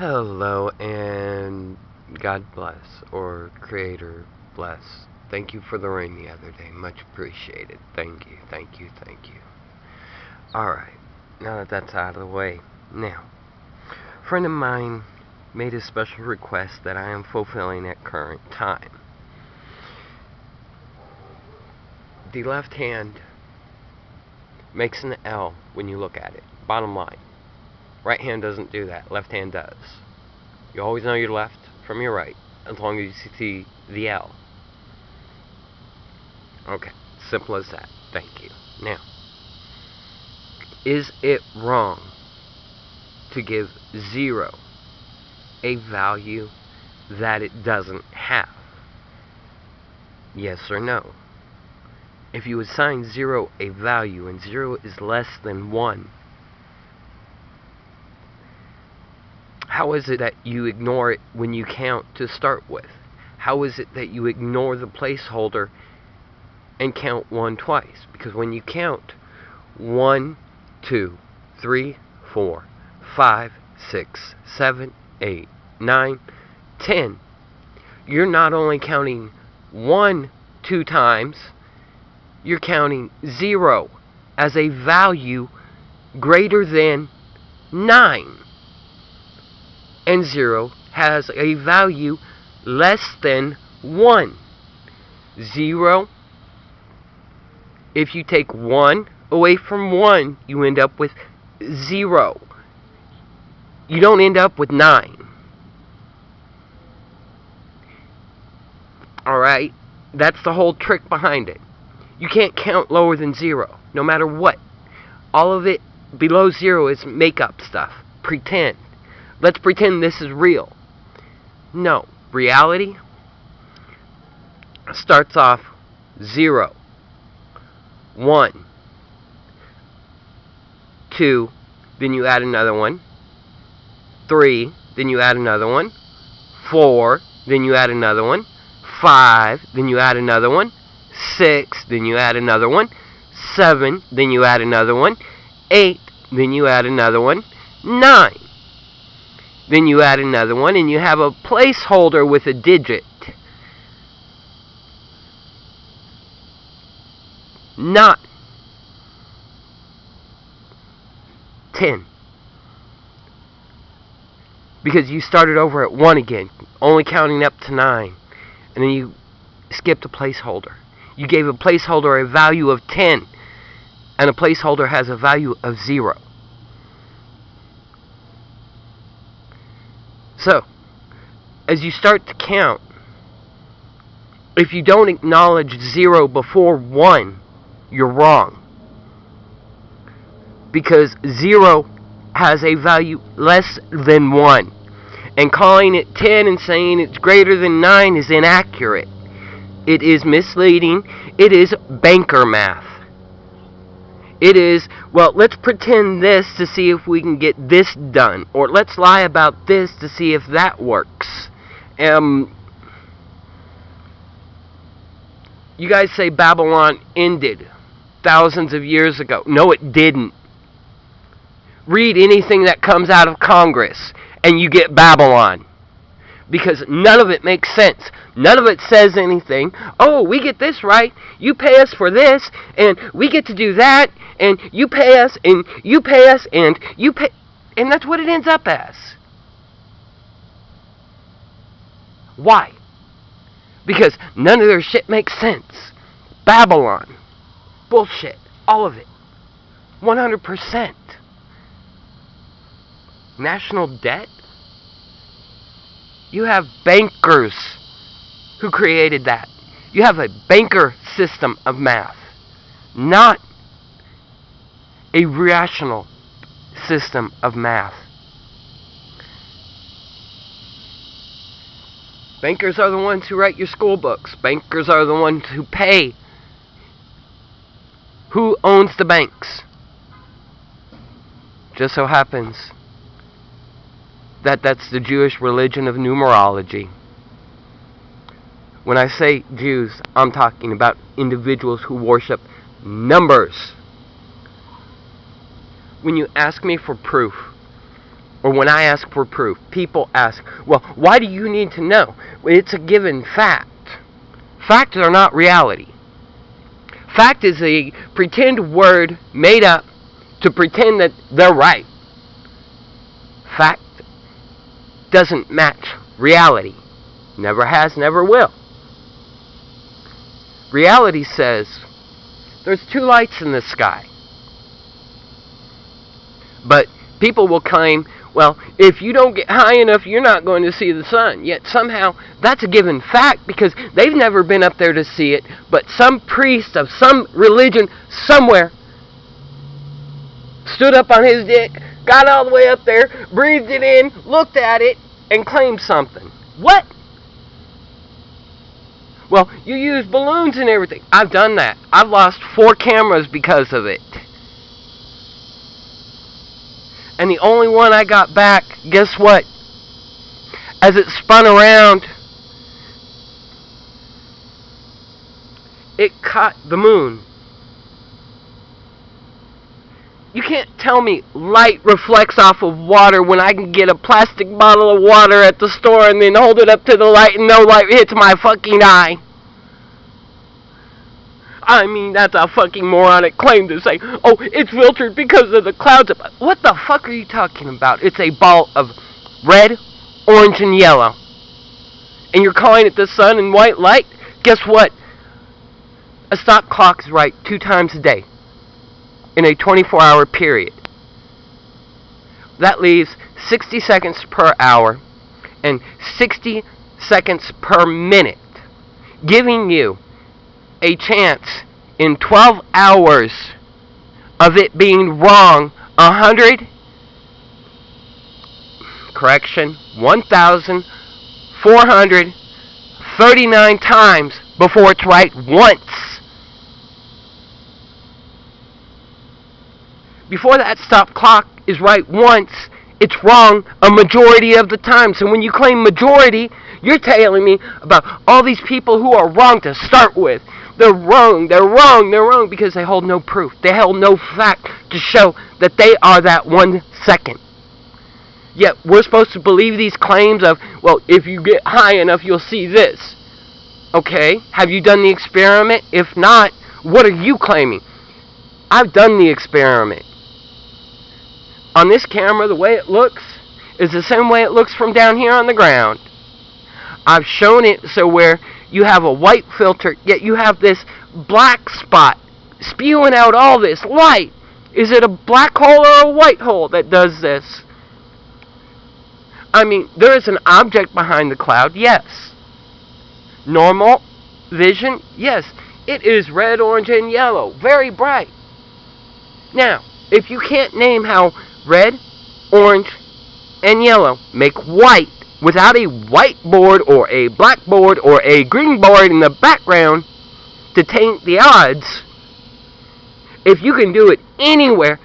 Hello and God bless, or Creator bless. Thank you for the rain the other day. Much appreciated. Thank you, thank you, thank you. Alright, now that that's out of the way. Now, a friend of mine made a special request that I am fulfilling at current time. The left hand makes an L when you look at it. Bottom line. Right hand doesn't do that. Left hand does. You always know your left from your right, as long as you see the L. Okay, simple as that. Thank you. Now, is it wrong to give 0 a value that it doesn't have? Yes or no? If you assign 0 a value and 0 is less than 1, how is it that you ignore it when you count to start with? How is it that you ignore the placeholder and count 1 twice? Because when you count 1, 2, 3, 4, 5, 6, 7, 8, 9, 10, you're not only counting 1 2 times, you're counting 0 as a value greater than 9. And 0 has a value less than 1. 0, if you take 1 away from 1, you end up with 0. You don't end up with 9. Alright? That's the whole trick behind it. You can't count lower than 0, no matter what. All of it below 0 is make-up stuff. Pretend. Let's pretend this is real. No. Reality starts off 0, 1, 2, then you add another one, 3, then you add another one, 4, then you add another one, 5, then you add another one, 6, then you add another one, 7, then you add another one, 8, then you add another one, 9. Then you add another one, and you have a placeholder with a digit. 9. 10. Because you started over at 1 again, only counting up to 9. And then you skipped a placeholder. You gave a placeholder a value of 10, and a placeholder has a value of 0. So, as you start to count, if you don't acknowledge 0 before 1, you're wrong. Because 0 has a value less than 1. And calling it 10 and saying it's greater than 9 is inaccurate. It is misleading. It is banker math. It is, well, let's pretend this to see if we can get this done. Or let's lie about this to see if that works. You guys say Babylon ended thousands of years ago. No, it didn't. Read anything that comes out of Congress and you get Babylon. Because none of it makes sense. None of it says anything. Oh, we get this right. You pay us for this, and we get to do that, and you pay us, and you pay us, and you pay... And that's what it ends up as. Why? Because none of their shit makes sense. Babylon. Bullshit. All of it. 100%. National debt? You have bankers who created that. You have a banker system of math, not a rational system of math. Bankers are the ones who write your school books. Bankers are the ones who pay. Who owns the banks? Just so happens that's the Jewish religion of numerology. When I say Jews, I'm talking about individuals who worship numbers. When you ask me for proof or when I ask for proof, people ask, well, why do you need to know? It's a given fact. Facts are not reality. Fact is a pretend word made up to pretend that they're right. Fact doesn't match reality. Never has, never will. Reality says there's two lights in the sky. But people will claim, well, if you don't get high enough, you're not going to see the sun. Yet somehow that's a given fact because they've never been up there to see it, but some priest of some religion somewhere stood up on his dick, got all the way up there, breathed it in, looked at it, and claimed something. What? Well, you use balloons and everything. I've done that. I've lost 4 cameras because of it. And the only one I got back, guess what? As it spun around, it caught the moon. You can't tell me light reflects off of water when I can get a plastic bottle of water at the store and then hold it up to the light and no light hits my fucking eye. I mean, that's a fucking moronic claim to say, oh, it's filtered because of the clouds. What the fuck are you talking about? It's a ball of red, orange, and yellow. And you're calling it the sun and white light? Guess what? A stop clock is right 2 times a day in a 24-hour period. That leaves 60 seconds per hour and 60 seconds per minute, giving you a chance in 12 hours of it being wrong 1,439 times before it's right once. Before that stop clock is right once, it's wrong a majority of the time. So when you claim majority, you're telling me about all these people who are wrong to start with. They're wrong because they hold no proof. They hold no fact to show that they are that 1 second. Yet we're supposed to believe these claims of, well, if you get high enough, you'll see this. Okay, have you done the experiment? If not, what are you claiming? I've done the experiment. On this camera, the way it looks is the same way it looks from down here on the ground. I've shown it so where you have a white filter, yet you have this black spot spewing out all this light. Is it a black hole or a white hole that does this? I mean, there is an object behind the cloud, yes. Normal vision, yes. It is red, orange, and yellow. Very bright. Now, if you can't name how red, orange, and yellow make white without a whiteboard or a blackboard or a green board in the background to taint the odds, if you can do it anywhere,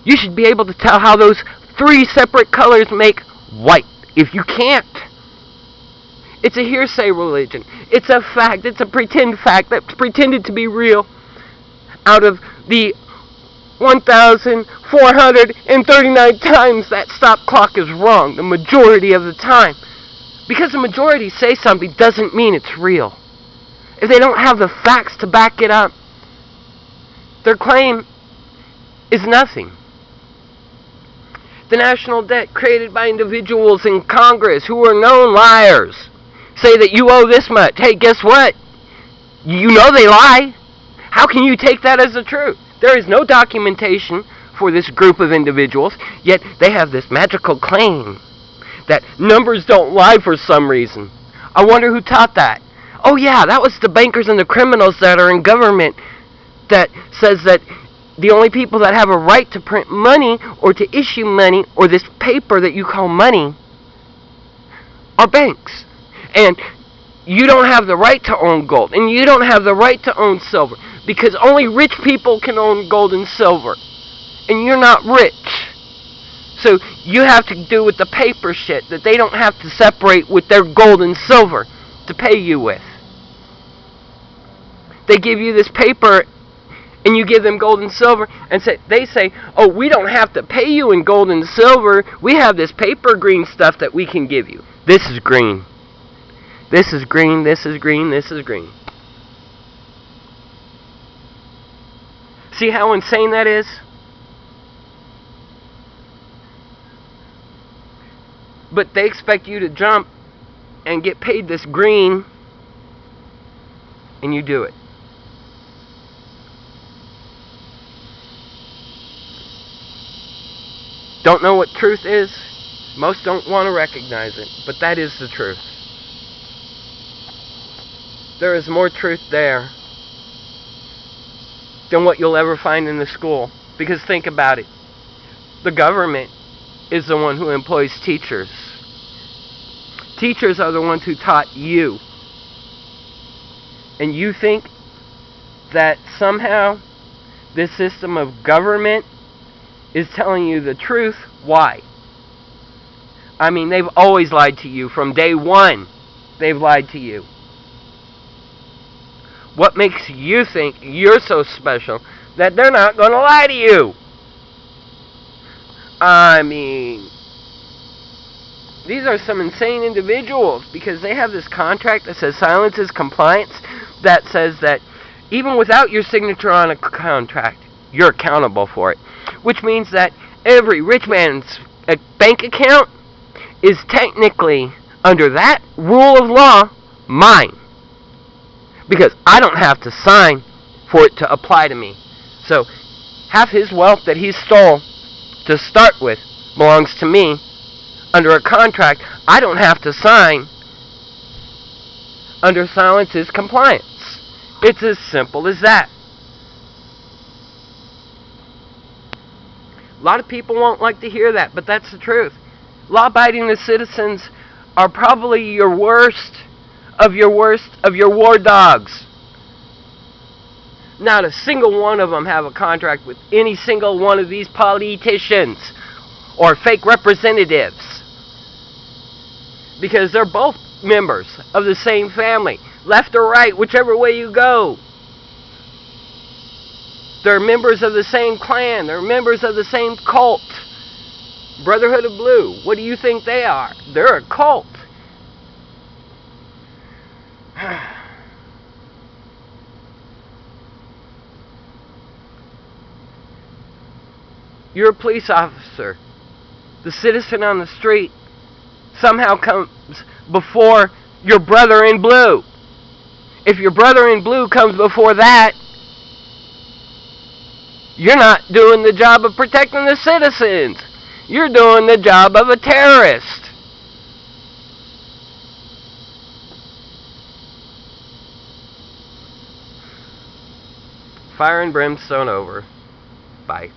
you should be able to tell how those 3 separate colors make white. If you can't, it's a hearsay religion. It's a fact. It's a pretend fact that's pretended to be real out of the 1,439 times that stop clock is wrong, the majority of the time. Because the majority say something doesn't mean it's real. If they don't have the facts to back it up, their claim is nothing. The national debt created by individuals in Congress who are known liars say that you owe this much. Hey, guess what? You know they lie. How can you take that as the truth? There is no documentation for this group of individuals, yet they have this magical claim that numbers don't lie for some reason. I wonder who taught that. Oh yeah, that was the bankers and the criminals that are in government that says that the only people that have a right to print money or to issue money or this paper that you call money are banks. And you don't have the right to own gold, and you don't have the right to own silver, because only rich people can own gold and silver, and you're not rich. So you have to do with the paper shit that they don't have to separate with their gold and silver to pay you with. They give you this paper, and you give them gold and silver, and they say, oh, we don't have to pay you in gold and silver. We have this paper green stuff that we can give you. This is green. This is green, this is green, this is green. See how insane that is? But they expect you to jump and get paid this green, and you do it. Don't know what truth is? Most don't want to recognize it, but that is the truth. There is more truth there than what you'll ever find in the school. Because think about it. The government is the one who employs teachers. Teachers are the ones who taught you. And you think that somehow this system of government is telling you the truth? Why? I mean, they've always lied to you. From day one, they've lied to you. What makes you think you're so special that they're not going to lie to you? I mean, these are some insane individuals, because they have this contract that says silence is compliance, that says that even without your signature on a contract, you're accountable for it. Which means that every rich man's bank account is technically, under that rule of law, mine. Because I don't have to sign for it to apply to me. So, half his wealth that he stole to start with belongs to me. Under a contract, I don't have to sign. Under silence is compliance. It's as simple as that. A lot of people won't like to hear that, but that's the truth. Law-abiding citizens are probably your worst of your war dogs. Not a single one of them have a contract with any single one of these politicians or fake representatives. Because they're both members of the same family. Left or right, whichever way you go. They're members of the same clan. They're members of the same cult. Brotherhood of Blue. What do you think they are? They're a cult. You're a police officer. The citizen on the street somehow comes before your brother in blue. If your brother in blue comes before that, you're not doing the job of protecting the citizens. You're doing the job of a terrorist. Fire and brimstone over. Bye.